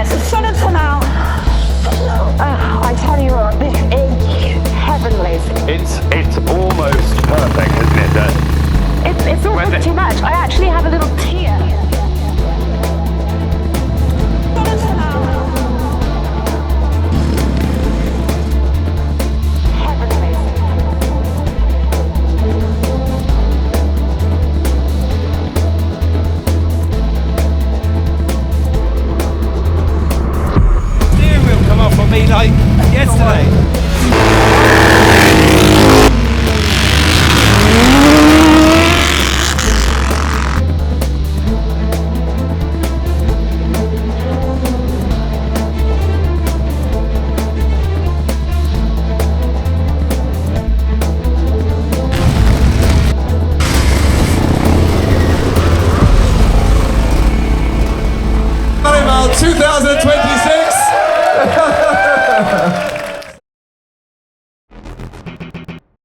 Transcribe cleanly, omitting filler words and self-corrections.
Yes, shut it now. I tell you what, this is heavenly. It's almost perfect, isn't it? It's almost too much. I actually have a little tear. Steering wheel come off on me like yesterday. Malle 2020.